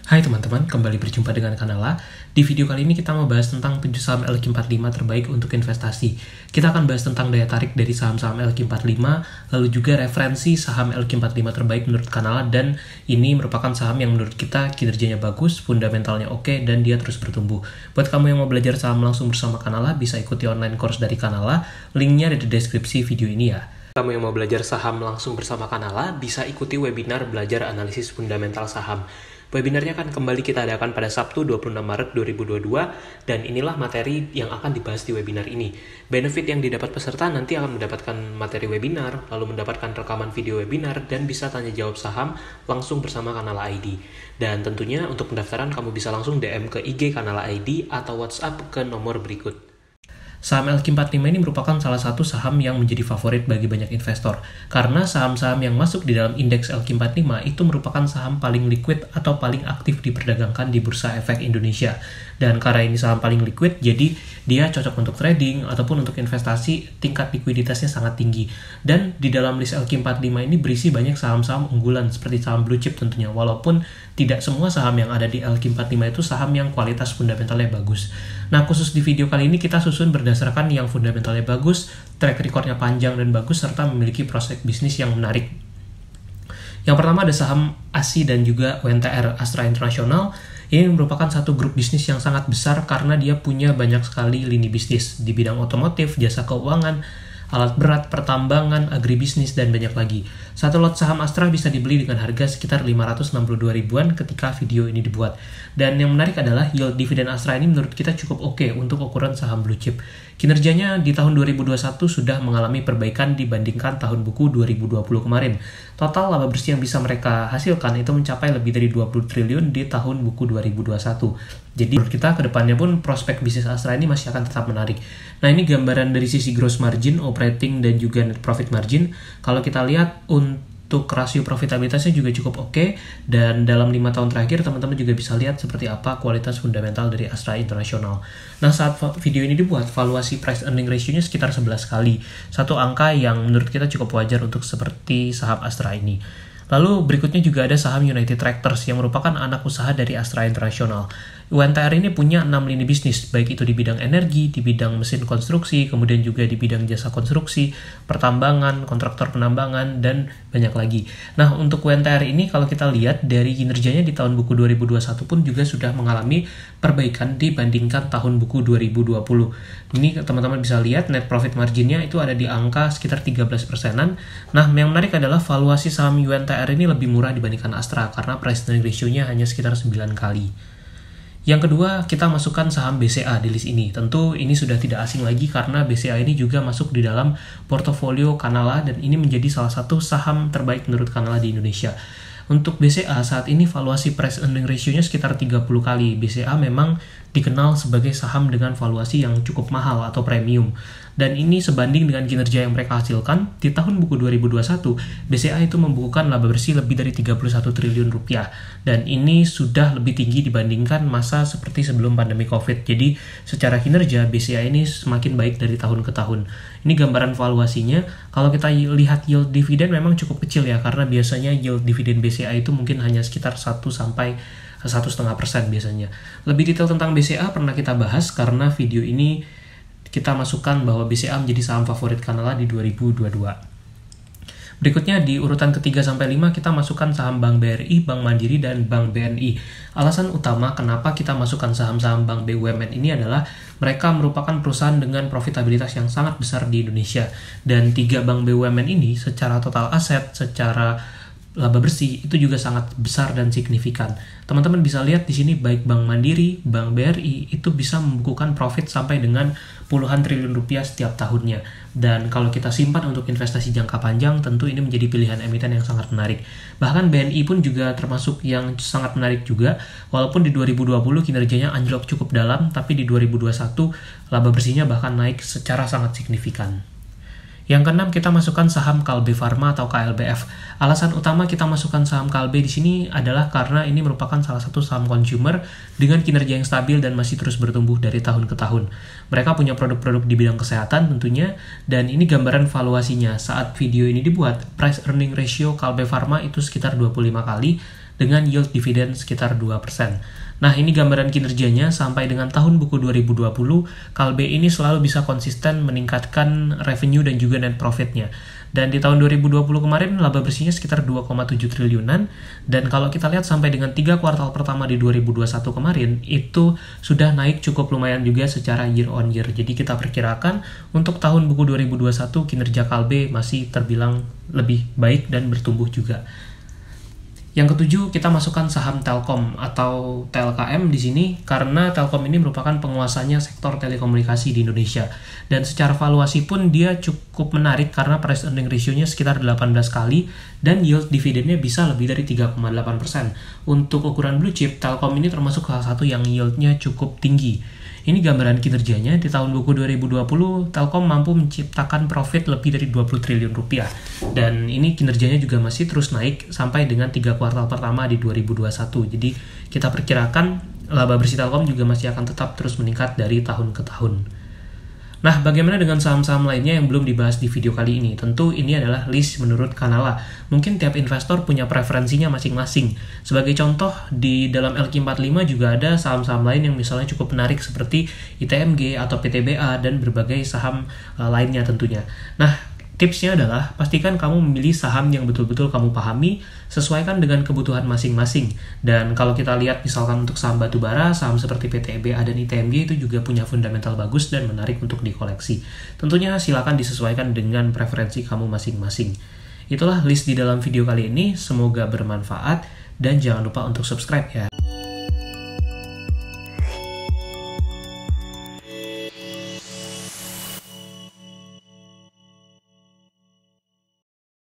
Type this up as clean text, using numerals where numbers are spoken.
Hai teman-teman, kembali berjumpa dengan Kanala. Di video kali ini kita mau bahas tentang 7 saham LQ45 terbaik untuk investasi. Kita akan bahas tentang daya tarik dari saham-saham LQ45, lalu juga referensi saham LQ45 terbaik menurut Kanala, dan ini merupakan saham yang menurut kita kinerjanya bagus, fundamentalnya oke, dan dia terus bertumbuh. Buat kamu yang mau belajar saham langsung bersama Kanala, bisa ikuti online course dari Kanala, linknya ada di deskripsi video ini ya. Kamu yang mau belajar saham langsung bersama Kanala, bisa ikuti webinar belajar analisis fundamental saham. Webinarnya akan kembali kita adakan pada Sabtu 26 Maret 2022, dan inilah materi yang akan dibahas di webinar ini. Benefit yang didapat peserta nanti akan mendapatkan materi webinar, lalu mendapatkan rekaman video webinar, dan bisa tanya jawab saham langsung bersama Kanala ID. Dan tentunya untuk pendaftaran kamu bisa langsung DM ke IG Kanala ID atau WhatsApp ke nomor berikut. Saham LQ45 ini merupakan salah satu saham yang menjadi favorit bagi banyak investor, karena saham-saham yang masuk di dalam indeks LQ45 itu merupakan saham paling liquid atau paling aktif diperdagangkan di Bursa Efek Indonesia. Dan karena ini saham paling liquid, jadi dia cocok untuk trading ataupun untuk investasi, tingkat likuiditasnya sangat tinggi. Dan di dalam list LQ45 ini berisi banyak saham-saham unggulan seperti saham blue chip tentunya, walaupun tidak semua saham yang ada di LQ45 itu saham yang kualitas fundamentalnya bagus. Nah, khusus di video kali ini kita susun berdasarkan yang fundamentalnya bagus, track recordnya panjang dan bagus, serta memiliki prospek bisnis yang menarik. Yang pertama ada saham ASI dan juga UNTR, Astra International. Ini merupakan satu grup bisnis yang sangat besar karena dia punya banyak sekali lini bisnis di bidang otomotif, jasa keuangan, alat berat, pertambangan, agribisnis, dan banyak lagi. Satu lot saham Astra bisa dibeli dengan harga sekitar 562 ribuan ketika video ini dibuat. Dan yang menarik adalah yield dividen Astra ini menurut kita cukup oke untuk ukuran saham blue chip. Kinerjanya di tahun 2021 sudah mengalami perbaikan dibandingkan tahun buku 2020 kemarin. Total laba bersih yang bisa mereka hasilkan itu mencapai lebih dari 20 triliun di tahun buku 2021. Jadi menurut kita kedepannya pun prospek bisnis Astra ini masih akan tetap menarik. Nah, ini gambaran dari sisi gross margin, operating, dan juga net profit margin. Kalau kita lihat untuk rasio profitabilitasnya juga cukup oke, dan dalam 5 tahun terakhir teman-teman juga bisa lihat seperti apa kualitas fundamental dari Astra International. Nah, saat video ini dibuat, valuasi price earning ratio-nya sekitar 11 kali. Satu angka yang menurut kita cukup wajar untuk seperti saham Astra ini. Lalu berikutnya juga ada saham United Tractors yang merupakan anak usaha dari Astra International. UNTR ini punya 6 lini bisnis, baik itu di bidang energi, di bidang mesin konstruksi, kemudian juga di bidang jasa konstruksi, pertambangan, kontraktor penambangan, dan banyak lagi. Nah, untuk UNTR ini kalau kita lihat dari kinerjanya di tahun buku 2021 pun juga sudah mengalami perbaikan dibandingkan tahun buku 2020. Ini teman-teman bisa lihat net profit marginnya itu ada di angka sekitar 13%-an. Nah, yang menarik adalah valuasi saham UNTR ini lebih murah dibandingkan Astra karena price earning ratio-nya hanya sekitar 9 kali. Yang kedua, kita masukkan saham BCA di list ini. Tentu ini sudah tidak asing lagi karena BCA ini juga masuk di dalam portofolio Kanala, dan ini menjadi salah satu saham terbaik menurut Kanala di Indonesia. Untuk BCA saat ini valuasi price earning ratio-nya sekitar 30 kali. BCA memang dikenal sebagai saham dengan valuasi yang cukup mahal atau premium. Dan ini sebanding dengan kinerja yang mereka hasilkan. Di tahun buku 2021, BCA itu membukukan laba bersih lebih dari 31 triliun rupiah. Dan ini sudah lebih tinggi dibandingkan masa seperti sebelum pandemi COVID. Jadi secara kinerja, BCA ini semakin baik dari tahun ke tahun. Ini gambaran valuasinya. Kalau kita lihat yield dividen memang cukup kecil ya, karena biasanya yield dividen BCA itu mungkin hanya sekitar 1-1,5% biasanya. Lebih detail tentang BCA pernah kita bahas karena video ini kita masukkan bahwa BCA menjadi saham favorit Kanala di 2022. Berikutnya di urutan ke-3-5 kita masukkan saham Bank BRI, Bank Mandiri, dan Bank BNI. Alasan utama kenapa kita masukkan saham-saham Bank BUMN ini adalah mereka merupakan perusahaan dengan profitabilitas yang sangat besar di Indonesia. Dan 3 Bank BUMN ini secara total aset, secara laba bersih itu juga sangat besar dan signifikan. Teman-teman bisa lihat di sini baik Bank Mandiri, Bank BRI itu bisa membukukan profit sampai dengan puluhan triliun rupiah setiap tahunnya. Dan kalau kita simpan untuk investasi jangka panjang, tentu ini menjadi pilihan emiten yang sangat menarik. Bahkan BNI pun juga termasuk yang sangat menarik juga. Walaupun di 2020 kinerjanya anjlok cukup dalam, tapi di 2021 laba bersihnya bahkan naik secara sangat signifikan. Yang keenam, kita masukkan saham Kalbe Pharma atau KLBF. Alasan utama kita masukkan saham Kalbe di sini adalah karena ini merupakan salah satu saham consumer dengan kinerja yang stabil dan masih terus bertumbuh dari tahun ke tahun. Mereka punya produk-produk di bidang kesehatan tentunya, dan ini gambaran valuasinya. Saat video ini dibuat, price earning ratio Kalbe Pharma itu sekitar 25 kali, dengan yield dividen sekitar 2%. Nah, ini gambaran kinerjanya sampai dengan tahun buku 2020, Kalbe ini selalu bisa konsisten meningkatkan revenue dan juga net profitnya. Dan di tahun 2020 kemarin laba bersihnya sekitar 2,7 triliunan, dan kalau kita lihat sampai dengan 3 kuartal pertama di 2021 kemarin, itu sudah naik cukup lumayan juga secara year on year. Jadi kita perkirakan untuk tahun buku 2021 kinerja Kalbe masih terbilang lebih baik dan bertumbuh juga. Yang ketujuh, kita masukkan saham Telkom atau TLKM di sini karena Telkom ini merupakan penguasanya sektor telekomunikasi di Indonesia. Dan secara valuasi pun dia cukup menarik karena price earning ratio-nya sekitar 18 kali dan yield dividennya bisa lebih dari 3,8%. Untuk ukuran blue chip, Telkom ini termasuk salah satu yang yieldnya cukup tinggi. Ini gambaran kinerjanya di tahun buku 2020, Telkom mampu menciptakan profit lebih dari 20 triliun rupiah. Dan ini kinerjanya juga masih terus naik sampai dengan 3 kuartal pertama di 2021. Jadi kita perkirakan laba bersih Telkom juga masih akan tetap terus meningkat dari tahun ke tahun. Nah, bagaimana dengan saham-saham lainnya yang belum dibahas di video kali ini? Tentu ini adalah list menurut Kanala. Mungkin tiap investor punya preferensinya masing-masing. Sebagai contoh, di dalam LQ45 juga ada saham-saham lain yang misalnya cukup menarik seperti ITMG atau PTBA dan berbagai saham lainnya tentunya. Nah, tipsnya adalah pastikan kamu memilih saham yang betul-betul kamu pahami, sesuaikan dengan kebutuhan masing-masing. Dan kalau kita lihat misalkan untuk saham batubara, saham seperti PTBA dan ITMG itu juga punya fundamental bagus dan menarik untuk dikoleksi. Tentunya silakan disesuaikan dengan preferensi kamu masing-masing. Itulah list di dalam video kali ini, semoga bermanfaat dan jangan lupa untuk subscribe ya.